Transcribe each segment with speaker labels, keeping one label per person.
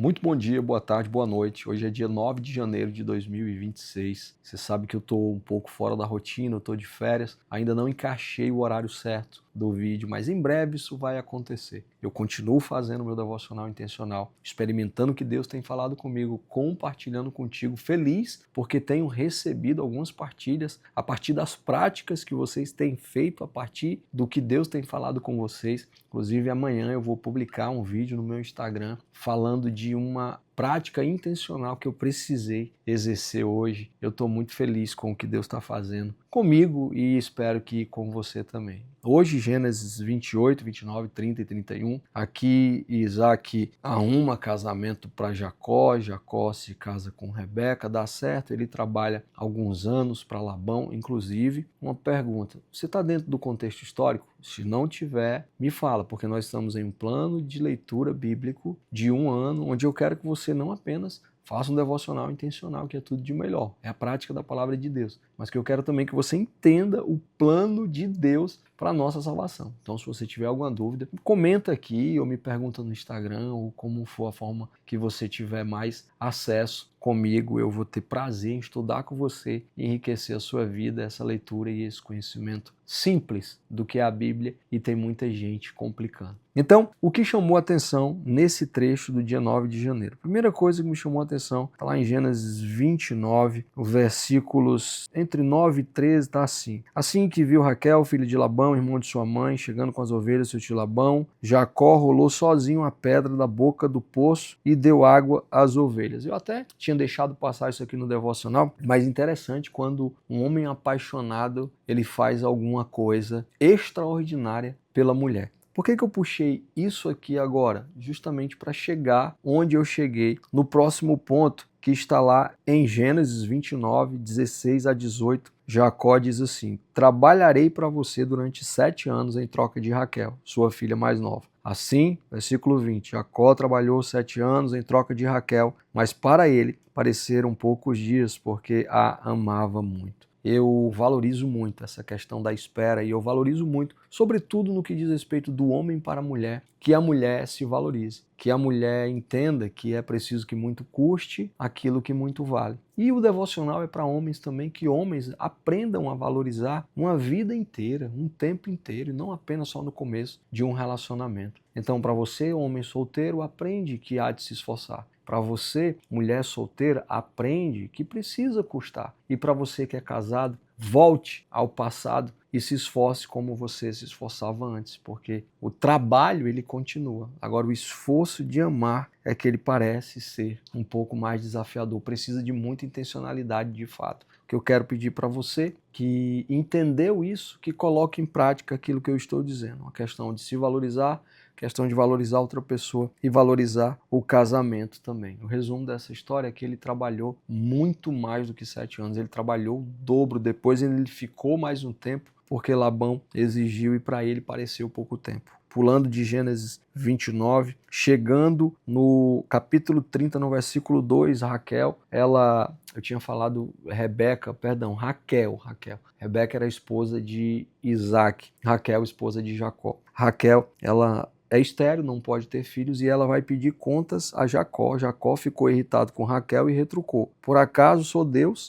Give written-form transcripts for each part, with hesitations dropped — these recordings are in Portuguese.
Speaker 1: Muito bom dia, boa tarde, boa noite. Hoje é dia 9 de janeiro de 2026. Você sabe que eu tô um pouco fora da rotina, eu tô de férias. Ainda não encaixei o horário certo do vídeo, mas em breve isso vai acontecer. Eu continuo fazendo meu devocional intencional, experimentando o que Deus tem falado comigo, compartilhando contigo, feliz porque tenho recebido algumas partilhas a partir das práticas que vocês têm feito, a partir do que Deus tem falado com vocês. Inclusive amanhã eu vou publicar um vídeo no meu Instagram falando de uma prática intencional que eu precisei exercer hoje. Eu estou muito feliz com o que Deus está fazendo comigo e espero que com você também. Hoje, Gênesis 28, 29, 30 e 31, aqui Isaac arruma casamento para Jacó, Jacó se casa com Rebeca, dá certo, ele trabalha alguns anos para Labão, inclusive. Uma pergunta, você está dentro do contexto histórico? Se não tiver, me fala, porque nós estamos em um plano de leitura bíblico de um ano, onde eu quero que você não apenas faça um devocional intencional, que é tudo de melhor, é a prática da palavra de Deus, mas que eu quero também que você entenda o plano de Deus para a nossa salvação. Então, se você tiver alguma dúvida, comenta aqui ou me pergunta no Instagram ou como for a forma que você tiver mais acesso comigo. Eu vou ter prazer em estudar com você e enriquecer a sua vida, essa leitura e esse conhecimento simples do que é a Bíblia, e tem muita gente complicando. Então, o que chamou a atenção nesse trecho do dia 9 de janeiro? A primeira coisa que me chamou a atenção está lá em Gênesis 29, versículos entre 9 e 13, está assim. Assim que viu Raquel, filho de Labão, irmão de sua mãe, chegando com as ovelhas do seu tio Labão, Jacó rolou sozinho a pedra da boca do poço e deu água às ovelhas. Eu até tinha deixado passar isso aqui no devocional, mas interessante quando um homem apaixonado ele faz alguma coisa extraordinária pela mulher. Por que eu puxei isso aqui agora? Justamente para chegar onde eu cheguei no próximo ponto, que está lá em Gênesis 29, 16 a 18. Jacó diz assim: trabalharei para você durante 7 anos em troca de Raquel, sua filha mais nova. Assim, versículo 20, Jacó trabalhou 7 anos em troca de Raquel, mas para ele pareceram poucos dias, porque a amava muito. Eu valorizo muito essa questão da espera e eu valorizo muito, sobretudo no que diz respeito do homem para a mulher, que a mulher se valorize, que a mulher entenda que é preciso que muito custe aquilo que muito vale. E o devocional é para homens também, que homens aprendam a valorizar uma vida inteira, um tempo inteiro, e não apenas só no começo de um relacionamento. Então, para você, homem solteiro, aprende que há de se esforçar. Para você, mulher solteira, aprende que precisa custar. E para você que é casado, volte ao passado e se esforce como você se esforçava antes, porque o trabalho ele continua. Agora o esforço de amar é que ele parece ser um pouco mais desafiador, precisa de muita intencionalidade de fato. O que eu quero pedir para você que entendeu isso, que coloque em prática aquilo que eu estou dizendo, uma questão de se valorizar, questão de valorizar outra pessoa e valorizar o casamento também. O resumo dessa história é que ele trabalhou muito mais do que 7 anos, ele trabalhou o dobro, depois ele ficou mais um tempo, porque Labão exigiu e para ele pareceu pouco tempo. Pulando de Gênesis 29, chegando no capítulo 30, no versículo 2, Raquel, eu tinha falado Raquel. Rebeca era a esposa de Isaac, Raquel, esposa de Jacó. Raquel, ela é estéril, não pode ter filhos, e ela vai pedir contas a Jacó. Jacó ficou irritado com Raquel e retrucou: por acaso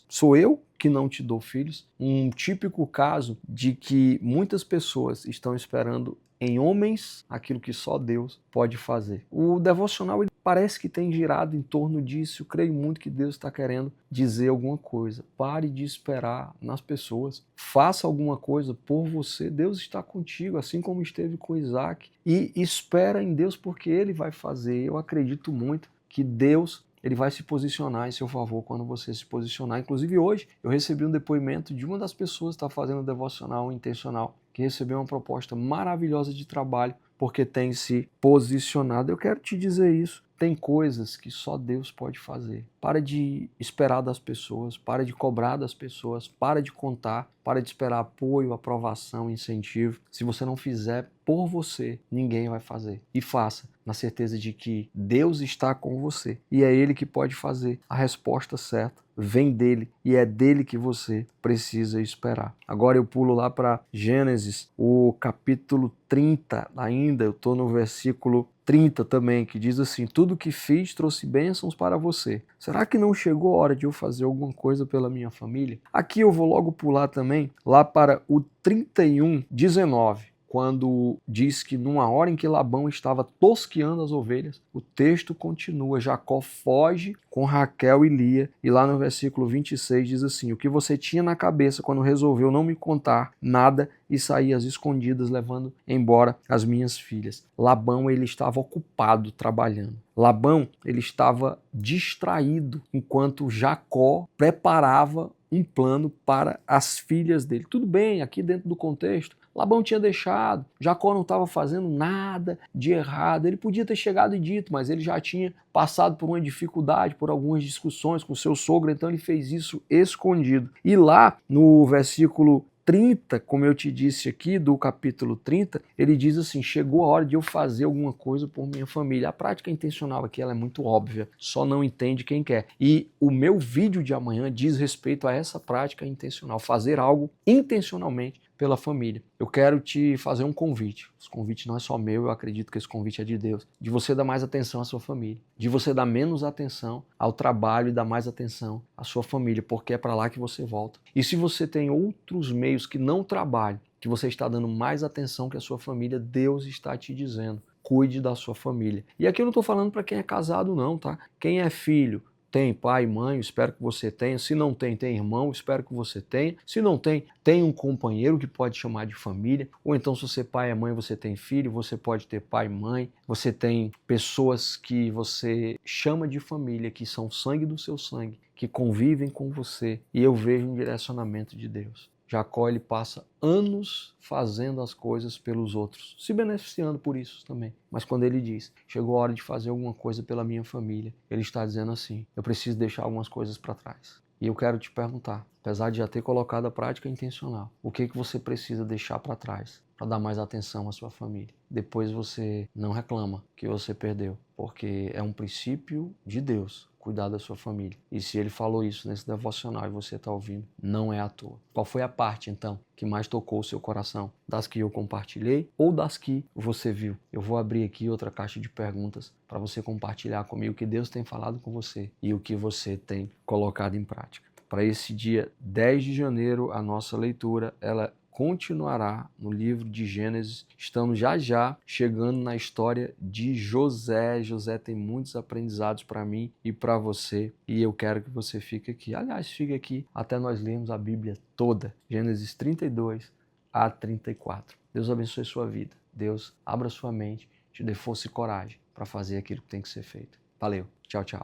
Speaker 1: sou eu que não te dou filhos? Um típico caso de que muitas pessoas estão esperando em homens aquilo que só Deus pode fazer. O devocional ele parece que tem girado em torno disso. Eu creio muito que Deus está querendo dizer alguma coisa. Pare de esperar nas pessoas. Faça alguma coisa por você. Deus está contigo, assim como esteve com Isaac. E espera em Deus, porque Ele vai fazer. Eu acredito muito que Deus ele vai se posicionar em seu favor quando você se posicionar. Inclusive hoje eu recebi um depoimento de uma das pessoas que está fazendo devocional intencional, que recebeu uma proposta maravilhosa de trabalho porque tem se posicionado. Eu quero te dizer isso. Tem coisas que só Deus pode fazer. Para de esperar das pessoas, para de cobrar das pessoas, para de contar, para de esperar apoio, aprovação, incentivo. Se você não fizer por você, ninguém vai fazer. E faça, na certeza de que Deus está com você e é Ele que pode fazer a resposta certa. Vem dele e é dele que você precisa esperar. Agora eu pulo lá para Gênesis, o capítulo 30 ainda, eu estou no versículo 30 também, que diz assim: tudo que fiz trouxe bênçãos para você. Será que não chegou a hora de eu fazer alguma coisa pela minha família? Aqui eu vou logo pular também, lá para o 31:19. Quando diz que numa hora em que Labão estava tosqueando as ovelhas, o texto continua, Jacó foge com Raquel e Lia, e lá no versículo 26 diz assim: o que você tinha na cabeça quando resolveu não me contar nada e sair às escondidas levando embora as minhas filhas. Labão, ele estava ocupado trabalhando. Labão, ele estava distraído enquanto Jacó preparava um plano para as filhas dele. Tudo bem, aqui dentro do contexto, Labão tinha deixado, Jacó não estava fazendo nada de errado, ele podia ter chegado e dito, mas ele já tinha passado por uma dificuldade, por algumas discussões com seu sogro, então ele fez isso escondido. E lá no versículo 30, como eu te disse aqui, do capítulo 30, ele diz assim: chegou a hora de eu fazer alguma coisa por minha família. A prática intencional aqui ela é muito óbvia, só não entende quem quer. E o meu vídeo de amanhã diz respeito a essa prática intencional, fazer algo intencionalmente pela família. Eu quero te fazer um convite. Esse convite não é só meu, eu acredito que esse convite é de Deus. De você dar mais atenção à sua família. De você dar menos atenção ao trabalho e dar mais atenção à sua família, porque é para lá que você volta. E se você tem outros meios que não trabalham, que você está dando mais atenção que a sua família, Deus está te dizendo: cuide da sua família. E aqui eu não estou falando para quem é casado não, tá? Quem é filho, tem pai e mãe, espero que você tenha. Se não tem, tem irmão, espero que você tenha. Se não tem, tem um companheiro que pode chamar de família. Ou então, se você pai e mãe, você tem filho, você pode ter pai e mãe. Você tem pessoas que você chama de família, que são sangue do seu sangue, que convivem com você. E eu vejo um direcionamento de Deus. Jacó, ele passa anos fazendo as coisas pelos outros, se beneficiando por isso também. Mas quando ele diz: chegou a hora de fazer alguma coisa pela minha família, ele está dizendo assim: eu preciso deixar algumas coisas para trás. E eu quero te perguntar, apesar de já ter colocado a prática intencional, o que você precisa deixar para trás para dar mais atenção à sua família? Depois você não reclama que você perdeu, porque é um princípio de Deus cuidar da sua família. E se ele falou isso nesse devocional e você está ouvindo, não é à toa. Qual foi a parte, então, que mais tocou o seu coração? Das que eu compartilhei ou das que você viu? Eu vou abrir aqui outra caixa de perguntas para você compartilhar comigo o que Deus tem falado com você e o que você tem colocado em prática. Para esse dia 10 de janeiro, a nossa leitura, ela continuará no livro de Gênesis. Estamos já chegando na história de José. José tem muitos aprendizados para mim e para você, e eu quero que você fique aqui. Aliás, fique aqui até nós lermos a Bíblia toda, Gênesis 32 a 34. Deus abençoe sua vida. Deus abra sua mente, te dê força e coragem para fazer aquilo que tem que ser feito. Valeu. Tchau, tchau.